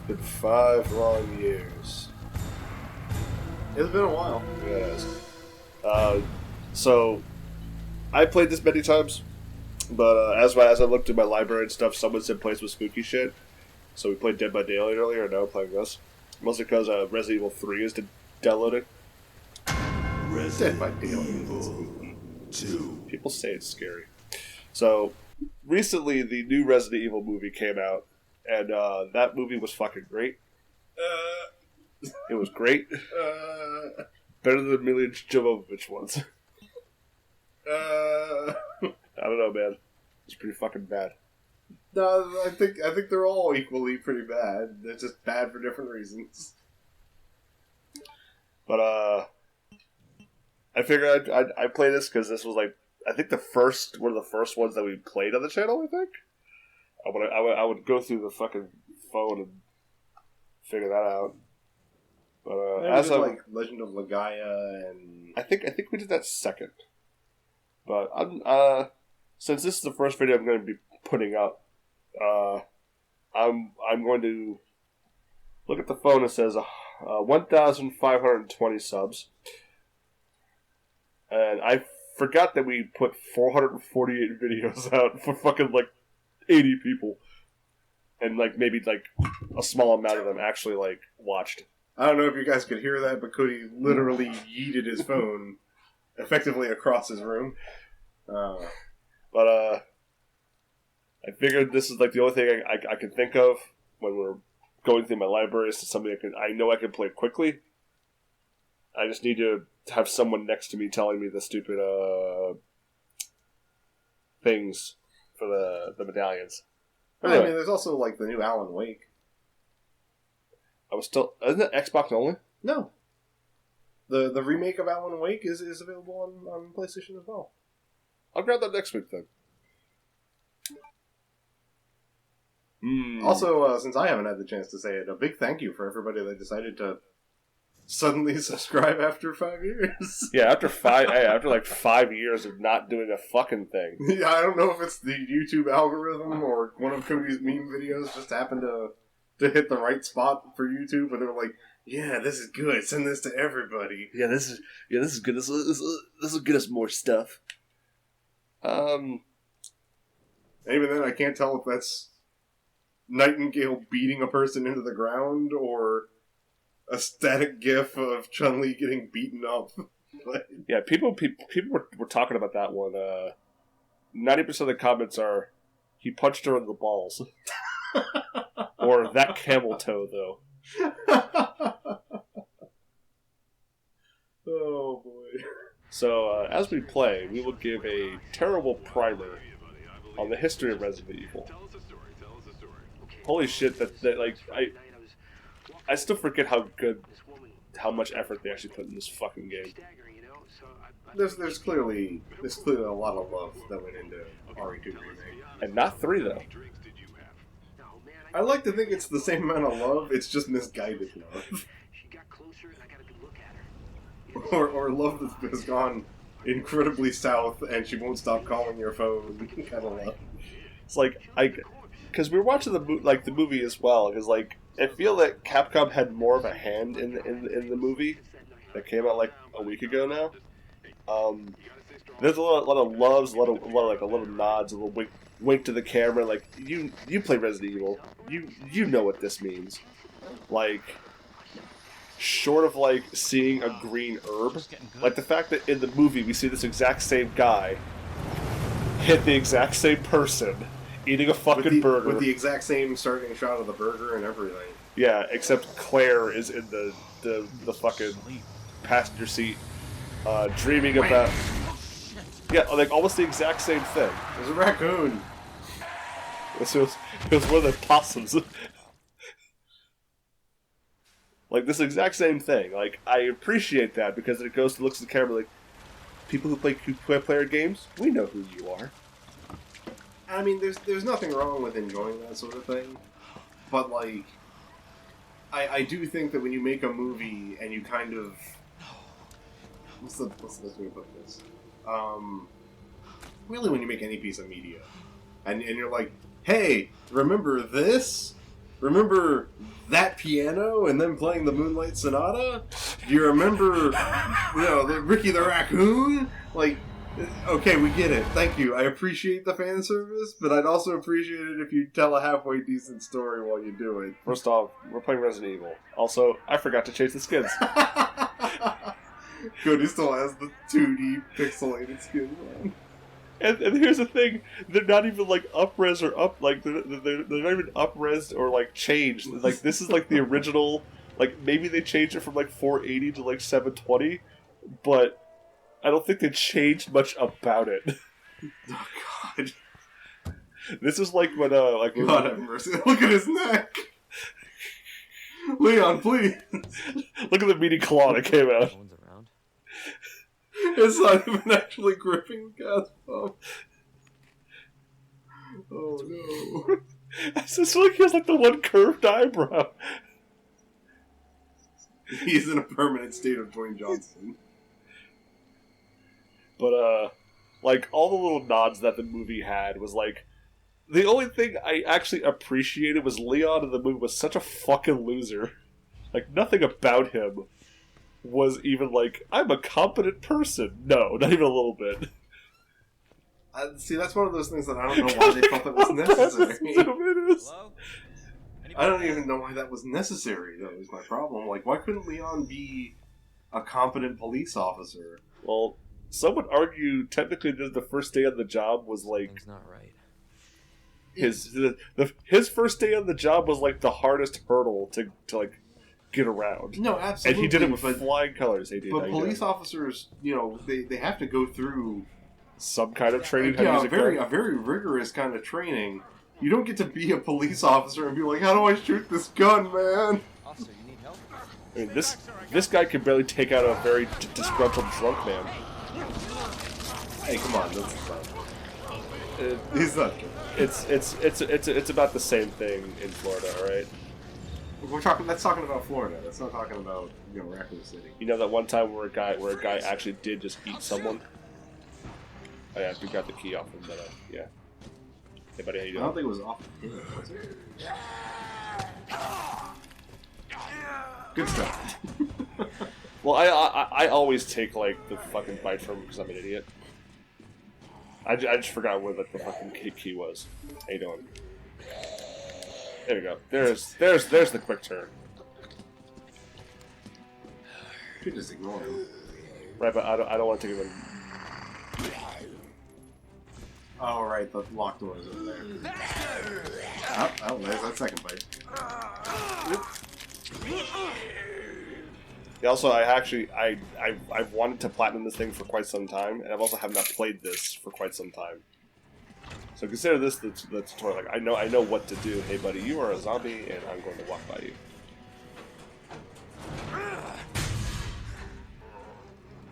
It's been 5 long years. It's been a while. Yes. So, I played this many times, but as I looked at my library and stuff, someone said play some spooky shit. So we played Dead by Daylight earlier, and now we're playing this. Mostly because Resident Evil 3 is downloading. Dead by Daylight. 2. People say it's scary. So, recently the new Resident Evil movie came out, and that movie was fucking great. It was great. Better than the Mila Jovovich ones. I don't know, man. It's pretty fucking bad. No, I think they're all equally pretty bad. They're just bad for different reasons. But I figured I'd play this because this was like I think one of the first ones that we played on the channel. I think I would go through the fucking phone and figure that out. But as like Legend of Legaia and I think we did that second. But I'm since this is the first video I'm going to be putting up, I'm going to look at the phone. It says 1,520 subs, and I forgot that we put 448 videos out for fucking like 80 people, and like maybe like a small amount of them actually like watched. I don't know if you guys could hear that, but Cody literally yeeted his phone effectively across his room. But I figured this is like the only thing I can think of when we're going through my library. Is something I know I can play quickly. I just need to have someone next to me telling me the stupid things for the medallions. Well, anyway. I mean, there's also like the new Alan Wake. Isn't it Xbox only? No. The remake of Alan Wake is available on PlayStation as well. I'll grab that next week then. Also, since I haven't had the chance to say it, a big thank you for everybody that decided to suddenly subscribe after 5 years. Yeah, after like 5 years of not doing a fucking thing. Yeah, I don't know if it's the YouTube algorithm or one of Cody's meme videos just happened to hit the right spot for YouTube, but they were like, "Yeah, this is good. Send this to everybody." Yeah, this is good. This will get us more stuff. Even then, I can't tell if that's Nightingale beating a person into the ground or a static gif of Chun-Li getting beaten up. Yeah, people were talking about that one. 90% of the comments are, "He punched her in the balls," or "That camel toe, though." Oh boy. So, as we play, we will give a terrible primer on the history of Resident Evil. Holy shit, that like, I still forget how much effort they actually put in this fucking game. There's clearly a lot of love that went into RE2 remake. And not 3, though. I like to think it's the same amount of love, it's just misguided love. Or love that has gone incredibly south and she won't stop calling your phone kind of love. It's like, because we were watching the movie as well, because like, I feel that Capcom had more of a hand in the movie that came out like a week ago now. There's a lot of loves, a lot of nods, a little wink to the camera, like you play Resident Evil, you know what this means. Like, short of like seeing a green herb, like the fact that in the movie we see this exact same guy hit the exact same person eating a fucking burger with the exact same starting shot of the burger and everything. Yeah, except Claire is in the fucking passenger seat, dreaming about. Yeah, like almost the exact same thing. There's a raccoon. It was one of the possums. Like this exact same thing. Like I appreciate that because it looks at the camera like people who play player games. We know who you are. I mean, there's nothing wrong with enjoying that sort of thing, but like, I do think that when you make a movie and you kind of what's the best way to put this? Really, when you make any piece of media, and you're like, hey, remember this? remember that piano and then playing the Moonlight Sonata? Do you remember, the Ricky the Raccoon? Like, okay, we get it. Thank you. I appreciate the fan service, but I'd also appreciate it if you tell a halfway decent story while you do it. First off, we're playing Resident Evil. Also, I forgot to change the skins. Good, he still has the 2D pixelated skins on. And here's the thing, they're not even like up-res or they're not even up-res or like changed. Like, this is like the original, like maybe they changed it from like 480 to like 720, but I don't think they changed much about it. Oh god. This is like when God have mercy. Look at his neck! Leon, please! Look at the meaty claw that came out. It's not even actually gripping the gas pump. Oh no. It's just like he has like the one curved eyebrow. He's in a permanent state of Dwayne Johnson. But like all the little nods that the movie had was like, the only thing I actually appreciated was Leon in the movie was such a fucking loser. Like, nothing about him was even like, I'm a competent person. No, not even a little bit. See, that's one of those things that I don't know why they felt that was necessary. Hello? I don't even know why that was necessary, though, is my problem. Like, why couldn't Leon be a competent police officer? Well, some would argue technically the first day on the job was like... Something's not right. His first day on the job was like the hardest hurdle to like get around. No, absolutely. And he did it with flying colors. But police officers, they have to go through some kind of training. A very rigorous kind of training. You don't get to be a police officer and be like, how do I shoot this gun, man? Officer, you need help? I mean, this guy can barely take out a very disgruntled drunk man. Hey, come on, that's fine. He's not good. It's about the same thing in Florida, all right? That's talking about Florida. That's not talking about Raccoon City. You know that one time where a guy actually did just eat someone. Oh yeah, we got the key off him, but yeah. Hey buddy, how you doing? I don't think it was off him, was it? Good stuff. Well, I always take like the fucking bite from him because I'm an idiot. I just forgot where the fucking key was. How you doing? There we go. There's the quick turn. You could just ignore him. Right, but I don't want to take him. Oh right, the locked door is over there. Oh, there's that second bite. Yeah, also, I've wanted to platinum this thing for quite some time, and I've also have not played this for quite some time. So consider this the tutorial. Like, I know what to do. Hey, buddy, you are a zombie, and I'm going to walk by you.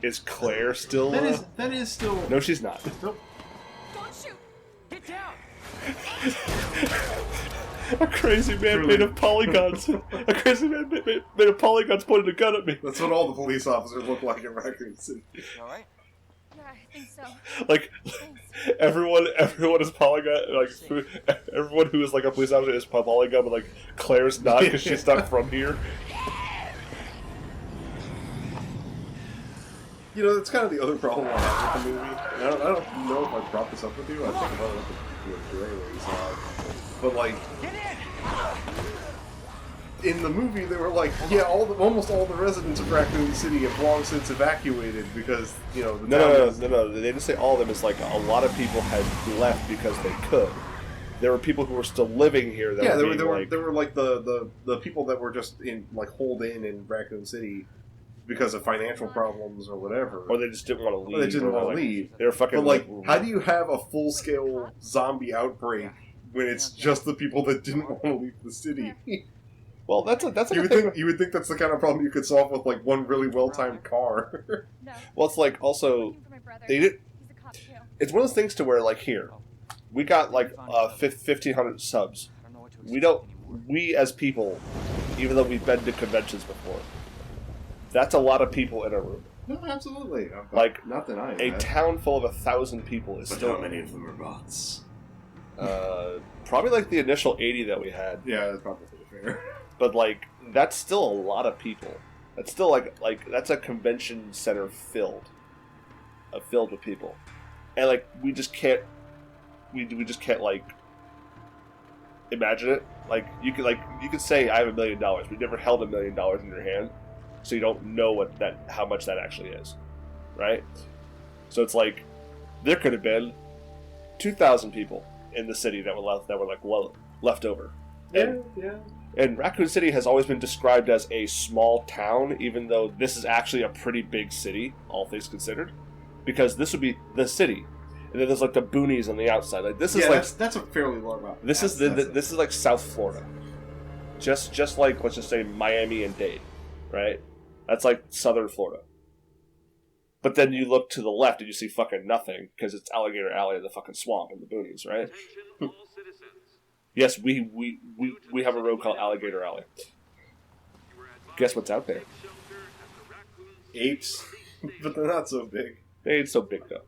Is Claire still? That is still. No, she's not. Nope. Don't shoot! Get down! A crazy man made of polygons. A crazy man made of polygons pointed a gun at me. That's what all the police officers look like in Raccoon City. You alright? Yeah, I think so. Like everyone is polygon. Like everyone who is like a police officer is polygon, but like Claire's not because she's not from here. That's kind of the other problem I have with the movie. And I don't know if I brought this up with you. I think about it with Dre when we saw it. But like, in the movie, they were like, yeah, almost all the residents of Raccoon City have long since evacuated because No. They didn't say all of them. It's like a lot of people had left because they could. There were people who were still living here. That there were like the people that were just holed in Raccoon City because of financial problems or whatever. Or they just didn't want to leave. Or they didn't want to leave. They were fucking. But how do you have a full scale zombie outbreak when it's just the people that didn't want to leave the city? Well, that's you would think that's the kind of problem you could solve with like one really well timed car. No. Well, it's like also they did. He's a cop too. It's one of those things to where like here, we got like 1,500 subs. I don't know what to We don't. We as people, even though we've been to conventions before, that's a lot of people in a room. No, absolutely. Like not denying a that. town full of 1,000 people is But still how many of them are bots? probably like the initial 80 that we had. Yeah, that's probably. fair. But like that's still a lot of people. That's still like that's a convention center filled with people, and like we just can't like imagine it. Like you could say I have $1 million, but you never held $1 million in your hand, so you don't know how much that actually is, right? So it's like there could have been 2,000 people in the city that were left over. Yeah. And Raccoon City has always been described as a small town, even though this is actually a pretty big city, all things considered, because this would be the city, and then there's like the boonies on the outside. Like this is that's a fairly large amount. This is like South Florida, just like let's just say Miami and Dade, right? That's like Southern Florida. But then you look to the left and you see fucking nothing because it's Alligator Alley and the fucking swamp and the boonies, right? Yes, we have a road called Alligator Alley. Guess what's out there? Apes, but they're not so big. They ain't so big though.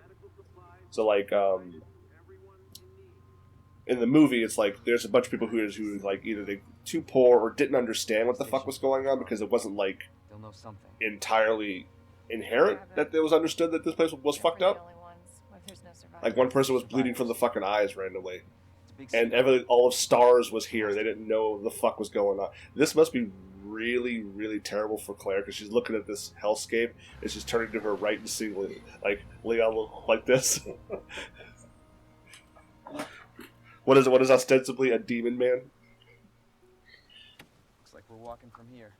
So like, in the movie, it's like there's a bunch of people who like either they too poor or didn't understand what the fuck was going on because it wasn't like They'll know something. entirely inherent that it was understood that this place was fucked up. Like one person was bleeding from the fucking eyes randomly. And all of Stars was here. They didn't know what the fuck was going on. This must be really, really terrible for Claire because she's looking at this hellscape and she's turning to her right and seeing like Leon look like this. What is it? What is ostensibly a demon man? Looks like we're walking from here.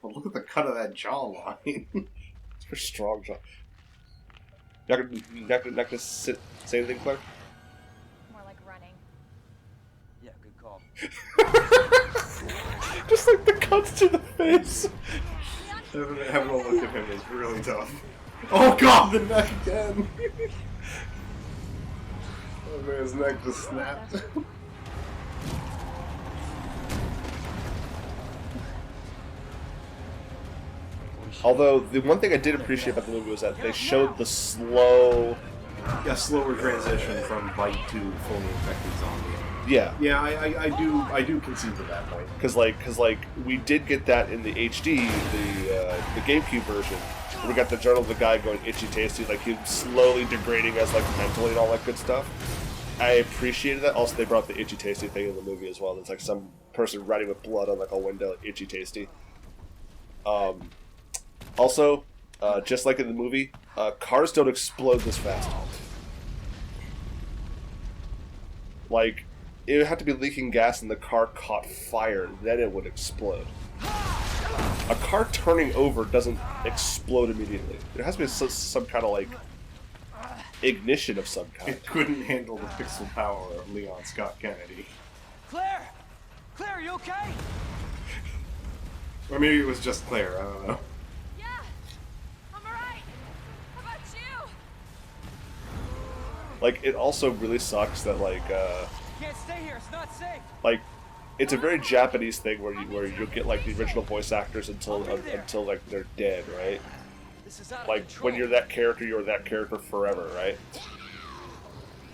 Well, look at the cut of that jawline. It's a strong jaw. Not gonna say anything, Claire? More like running. Yeah, good call. Just like the cuts to the face. Having a look at him is really tough. Oh god, the neck again! Oh man, his neck just snapped. Although, the one thing I did appreciate about the movie was that they showed the slower transition from bite to fully infected zombie. Yeah. Yeah, I do concede to that point. Because we did get that in the HD, the GameCube version. We got the journal of the guy going itchy tasty, like he was slowly degrading us like mentally and all that good stuff. I appreciated that. Also, they brought the itchy tasty thing in the movie as well. It's like some person writing with blood on like a window, itchy tasty. Also, just like in the movie, cars don't explode this fast. Like, it would have to be leaking gas and the car caught fire, then it would explode. A car turning over doesn't explode immediately. There has to be some kind of, like, ignition of some kind. It couldn't handle the pixel power of Leon Scott Kennedy. Claire! Claire, are you okay? Or maybe it was just Claire, I don't know. Yeah, I'm alright. How about you? Like, it also really sucks that, like, Can't stay here, it's not safe. like, it's a very Japanese thing where you'll get, like, the original voice actors until like, they're dead, right? This is out of Like, control. when you're that character, you're that character forever, right?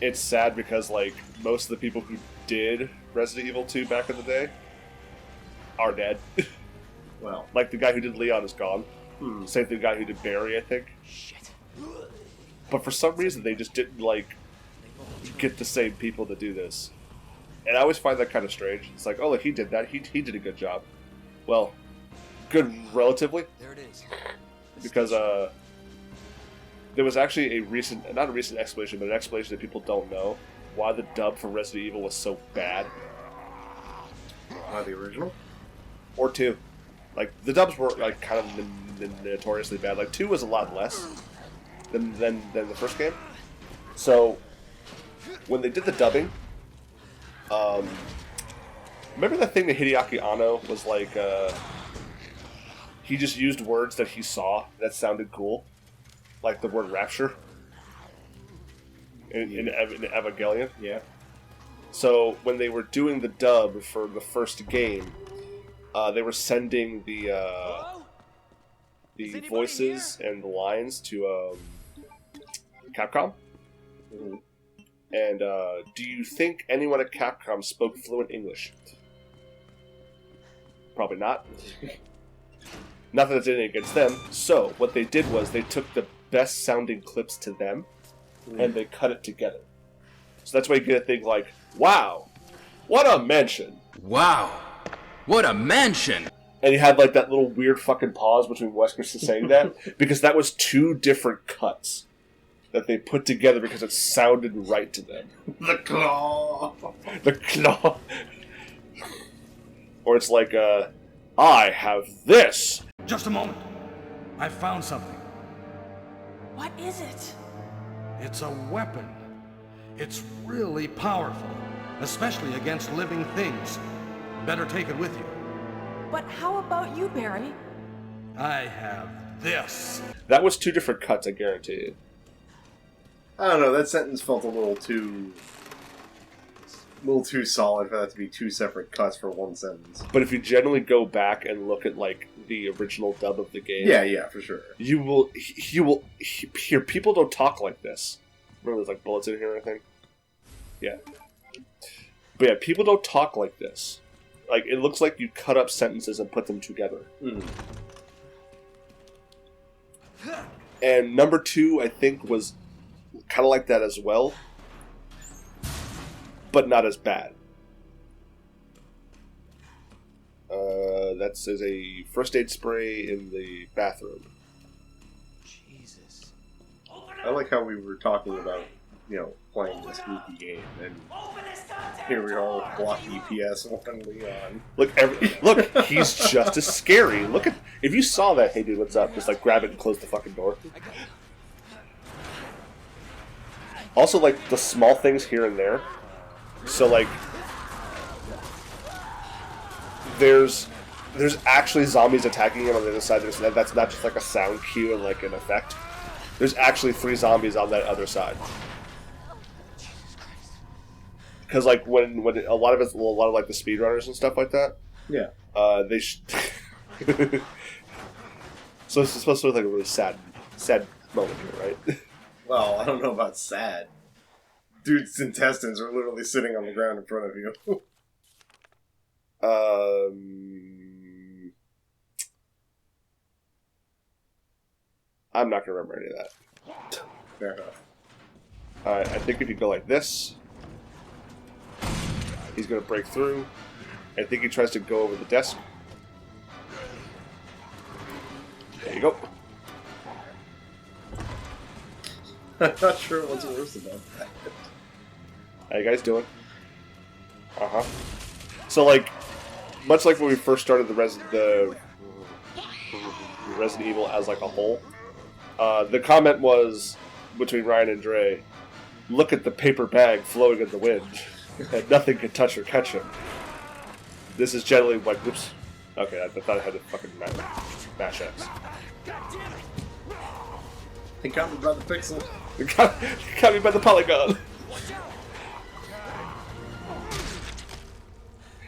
It's sad because, like, most of the people who did Resident Evil 2 back in the day are dead. Well, Like, the guy who did Leon is gone. Same thing, the guy who did Barry, I think. Shit. But for some reason, they just didn't, like, get the same people to do this. And I always find that kind of strange. It's like, oh, look, he did that. He did a good job. Well, good relatively. There it is. Because, there was actually not a recent explanation, but an explanation that people don't know why the dub for Resident Evil was so bad. the original? Or 2. Like, the dubs were, like, kind of notoriously bad. Like, 2 was a lot less than the first game. So, when they did the dubbing, remember that thing that Hideaki Anno was like, he just used words that he saw that sounded cool? Like the word rapture in Evangelion? Yeah. So, when they were doing the dub for the first game, they were sending the voices and the lines to Capcom. Mm-hmm. And do you think anyone at Capcom spoke fluent English? probably not. Not that it's anything against them. So, what they did was they took the best sounding clips to them, and they cut it together. So that's why you get a thing like, wow, what a mansion. Wow, what a mansion. And you had like that little weird fucking pause between Wesker saying that, because that was 2 different cuts that they put together because it sounded right to them. The claw. The claw. Or it's like, I have this. Just a moment. I found something. What is it? It's a weapon. It's really powerful, especially against living things. Better take it with you. But how about you, Barry? I have this. That was 2 different cuts, I guarantee you. I don't know. That sentence felt a little too solid for that to be 2 separate cuts for one sentence. But if you generally go back and look at like the original dub of the game, Yeah, for sure. you will hear people don't talk like this. Remember, there's like bullets in here, I think. Yeah, but yeah, people don't talk like this. Like, it looks like you cut up sentences and put them together. And number 2, I think, was kind of like that as well, but not as bad. That says a first aid spray in the bathroom. Jesus. I like how we were talking about, playing this spooky game, and here we are, blocky PS1 Leon. Look, he's just as scary. Look at, if you saw that, hey dude, what's up? Just like grab it and close the fucking door. Also, like, the small things here and there. So, like, there's actually zombies attacking him on the other side. That's not just like a sound cue and like an effect. There's actually 3 zombies on that other side. Because like when a lot of like the speedrunners and stuff like that. Yeah. They. So it's supposed to look like a really sad moment here, right? Well, I don't know about sad. Dude's intestines are literally sitting on the ground in front of you. I'm not gonna remember any of that. Fair enough. Alright, I think if you go like this, he's gonna break through. I think he tries to go over the desk. There you go. I'm not sure what's worse about that. How you guys doing? Uh-huh. So, like, much like when we first started the Resident Evil as, like, a whole, the comment was, between Ryan and Dre, look at the paper bag floating in the wind, and nothing can touch or catch him. This is generally, like, whoops. Okay, I thought I had to fucking mash X. He got me by the pixel. Got me by the polygon.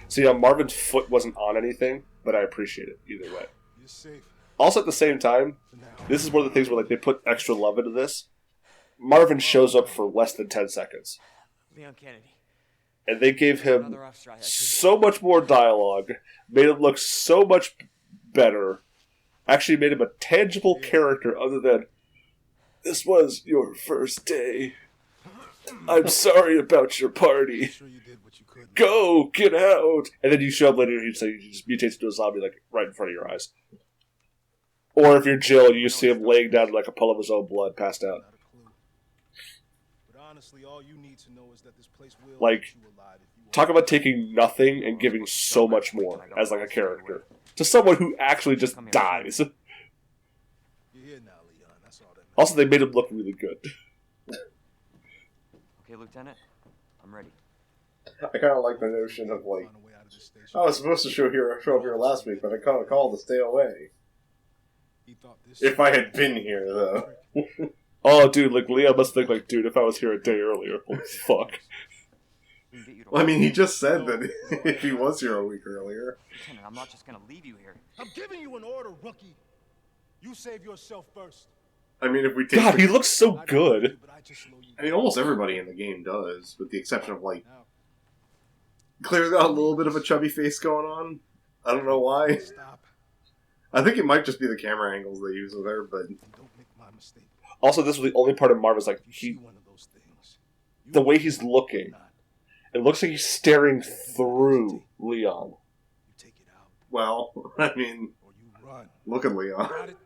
See, Marvin's foot wasn't on anything, but I appreciate it either way. You're safe. Also, at the same time, this is one of the things where like they put extra love into this. Marvin shows up for less than 10 seconds. Leon Kennedy. And they gave him so much more dialogue, made him look so much better, actually made him a tangible character other than, this was your first day. I'm sorry about your party. Sure you did what you could. Go, get out. And then you show up later and he just mutates into a zombie like right in front of your eyes. Or if you're Jill, you see him laying down like a puddle of his own blood, passed out. Not a clue. But honestly, all you need to know is that this place will Like, keep you alive if you talk about taking nothing and giving so much more as like a character to someone who actually just dies. You're here now, Leon. That's all that matters. Also, they made him look really good. Okay, Lieutenant, I'm ready. I kind of like the notion of like, Find a way out of this station. I was supposed to show up here last week, but I got a call to stay away. He thought this If I had been here, though. Oh, dude, like Leo must think like, dude, if I was here a day earlier, holy fuck. We can get you to Well, I mean, he just said that if he was here a week earlier. Lieutenant, I'm not just gonna leave you here. I'm giving you an order, rookie. You save yourself first. I mean, if we take... God, he looks so I don't good. know you, but I just slow you I mean, almost everybody in the game does, with the exception of, like, down. Claire's got a little bit of a chubby face going on, I don't know why. Stop. I think it might just be the camera angles they use with her, but And don't make my mistake. Also, this was the only part of Marv is like If you see he, one of those things, you the way take he's it or looking. not. It looks like he's staring through Leon. You take it out well, I mean, or you run. look at Leon. Got it?